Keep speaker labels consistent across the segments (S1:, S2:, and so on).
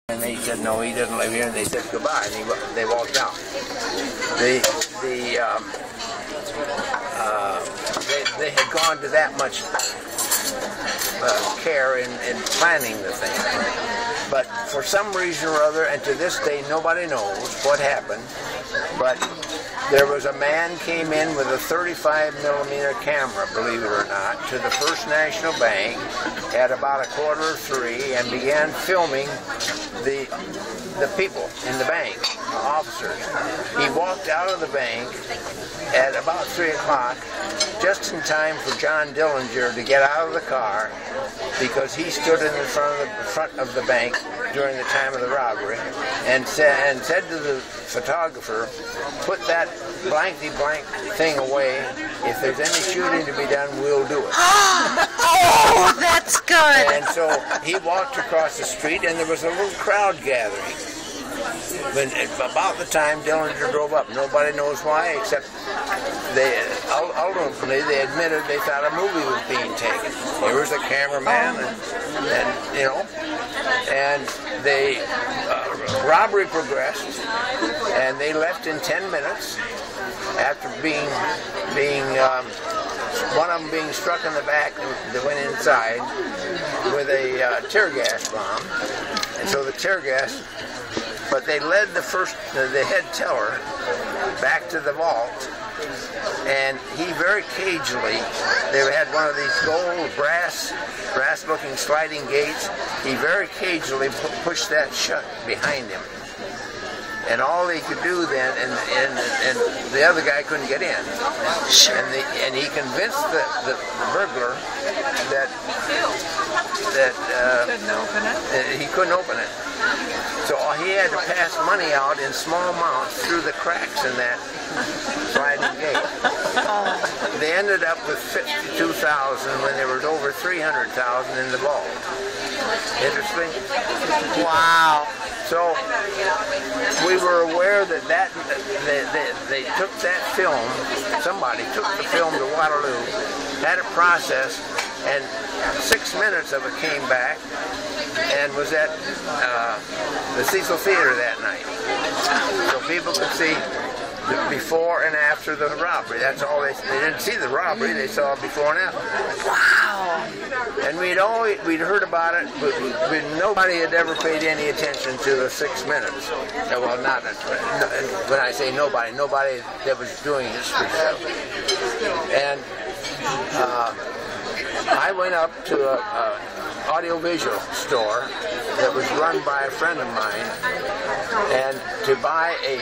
S1: And they said, no, he doesn't live here, and they said goodbye, and they walked out. They had gone to that much care in planning the thing. But for some reason or other, and to this day nobody knows what happened, but there was a man came in with a 35mm camera, believe it or not, to the First National Bank at about 2:45 and began filming the people in the bank, officers. He walked out of the bank at about 3 o'clock, just in time for John Dillinger to get out of the car, because he stood in the front of the bank during the time of the robbery, and said to the photographer, "Put that blankety-blank thing away. If there's any shooting to be done, we'll do it."
S2: Oh, that's good.
S1: And so he walked across the street, and there was a little crowd gathering. When about the time Dillinger drove up, nobody knows why, except ultimately they admitted they thought a movie was being taken. There was a cameraman, and you know, and the robbery progressed, and they left in 10 minutes after being one of them being struck in the back. They went inside with a tear gas bomb, and so the tear gas. But they led the head teller back to the vault, and he very cagily, they had one of these gold brass-looking sliding gates. He very cagily pushed that shut behind him, and all he could do then, and the other guy couldn't get in, and he convinced the burglar that he couldn't open it. So he had to pass money out in small amounts through the cracks in that sliding gate. They ended up with $52,000 when there was over $300,000 in the vault. Interesting?
S2: Wow.
S1: So we were aware that they took that film, somebody took the film to Waterloo, had it processed, and 6 minutes of it came back and was at the Cecil Theater that night. So people could see the before and after the robbery. That's all they didn't see the robbery, they saw before and after.
S2: Wow.
S1: And we'd heard about it, but nobody had ever paid any attention to the 6 minutes. Well, not when I say nobody that was doing history stuff. And I went up to a audiovisual store that was run by a friend of mine, and to buy a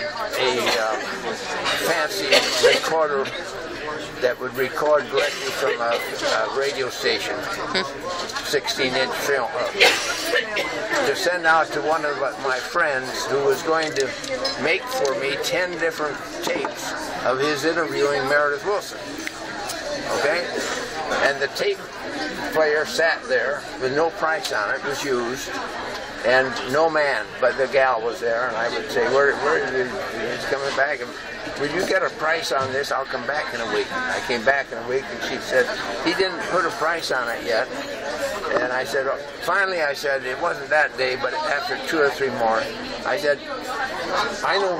S1: fancy recorder that would record directly from a radio station, 16-inch film, to send out to one of my friends who was going to make for me 10 different tapes of his interviewing Meredith Willson. Okay? And the tape player sat there with no price on it, was used, and no man but the gal was there, and I would say, where are you? He's coming back, and will you get a price on this? I'll come back in a week. I came back in a week, and she said, he didn't put a price on it yet. And I said, finally I said, it wasn't that day, but after 2 or 3 more, I said, I know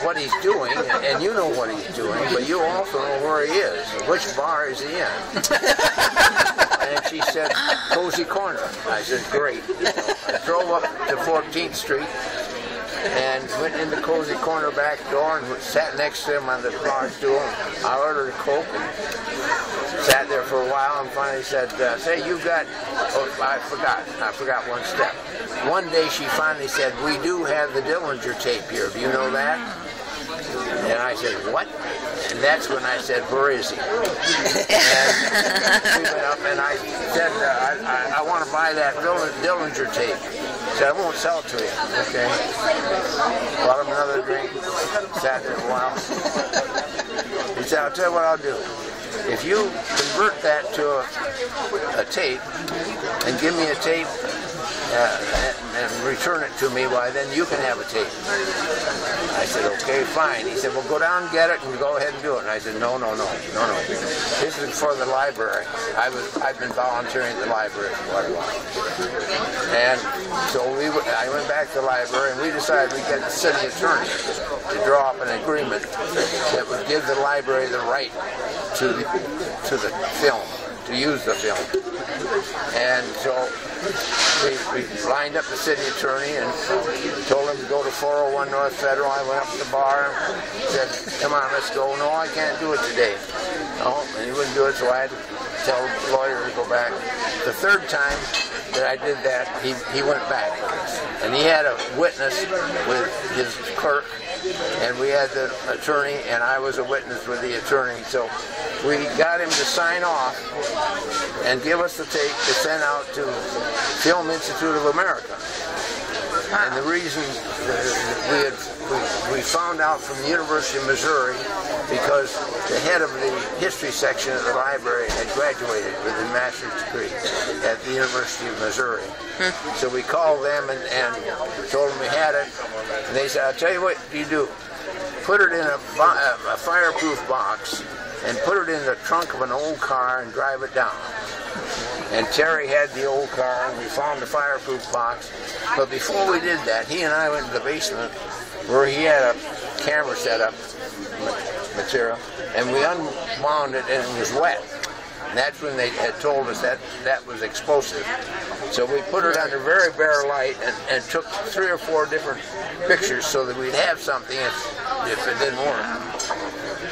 S1: what he's doing, and you know what he's doing, but you also know where he is. Which bar is he in? And she said, Cozy Corner. I said, great. I drove up to 14th Street and went in the Cozy Corner back door and sat next to him on the bar stool. I ordered a Coke and sat there for a while, and finally said, say, you got, oh, I forgot one step. One day she finally said, we do have the Dillinger tape here. Do you know that? And I said, what? And that's when I said, where is he? And she went up, and I said, I want to buy that Dillinger tape. She said, I won't sell it to you. Okay. Bought him another drink, sat there a while. He said, I'll tell you what I'll do. If you convert that to a tape and give me a tape and return it to me, why then you can have a tape. I said, okay, fine. He said, well, go down and get it and go ahead and do it. And I said, no. This is for the library. I've been volunteering at the library for quite a while. And so I went back to the library and we decided we'd get the city attorney to draw up an agreement that would give the library the right to the film, to use the film. And so we lined up the city attorney and told him to go to 401 North Federal. I went up to the bar and said, come on, let's go. No, I can't do it today. No, and he wouldn't do it, so I had to tell the lawyer to go back. The third time that I did that, he went back. And he had a witness with his clerk, and we had the attorney, and I was a witness with the attorney. So we got him to sign off and give us the tape to send out to Film Institute of America. And the reason we found out from the University of Missouri, because the head of the history section of the library had graduated with a master's degree at the University of Missouri. So we called them and told them we had it. And they said, I'll tell you what you do. Put it in a fireproof box and put it in the trunk of an old car and drive it down. And Terry had the old car, and we found the fireproof box. But before we did that, he and I went to the basement where he had a camera set up material, and we unwound it, and it was wet. And that's when they had told us that that was explosive. So we put it under very bare light and took 3 or 4 different pictures so that we'd have something if it didn't work.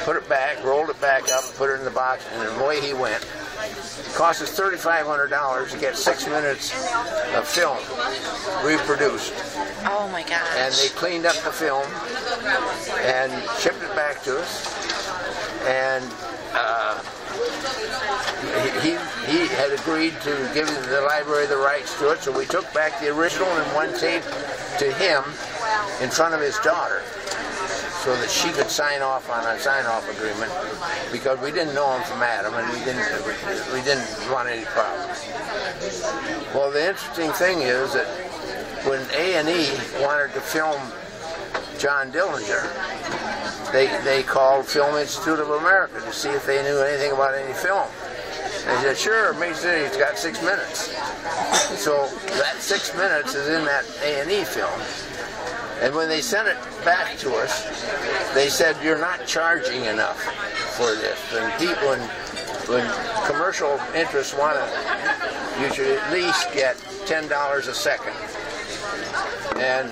S1: Put it back, rolled it back up, put it in the box, and away he went. It cost us $3,500 to get 6 minutes of film reproduced.
S2: Oh my gosh.
S1: And they cleaned up the film and shipped it back to us. And he had agreed to give the library the rights to it, so we took back the original and one tape to him in front of his daughter, so that she could sign off on a sign-off agreement, because we didn't know him from Adam, and we didn't want any problems. Well, the interesting thing is that when A&E wanted to film John Dillinger, they called Film Institute of America to see if they knew anything about any film. They said, sure, Mason, he's got 6 minutes. So that 6 minutes is in that A&E film. And when they sent it back to us, they said, you're not charging enough for this. And people, when commercial interests want to, you should at least get $10 a second, and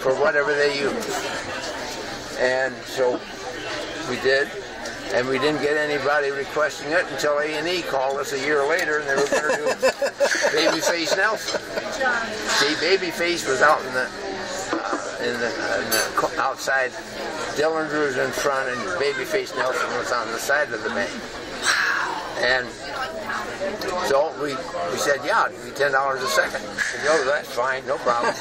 S1: for whatever they use. And so we did, and we didn't get anybody requesting it until A&E called us a year later, and they were going to do Babyface Nelson. See, Babyface was out in the outside. Dillinger was in front, and Babyface Nelson was on the side of the bank. And so we said, yeah, I'll give you $10 a second. He said, oh, that's fine, no problem.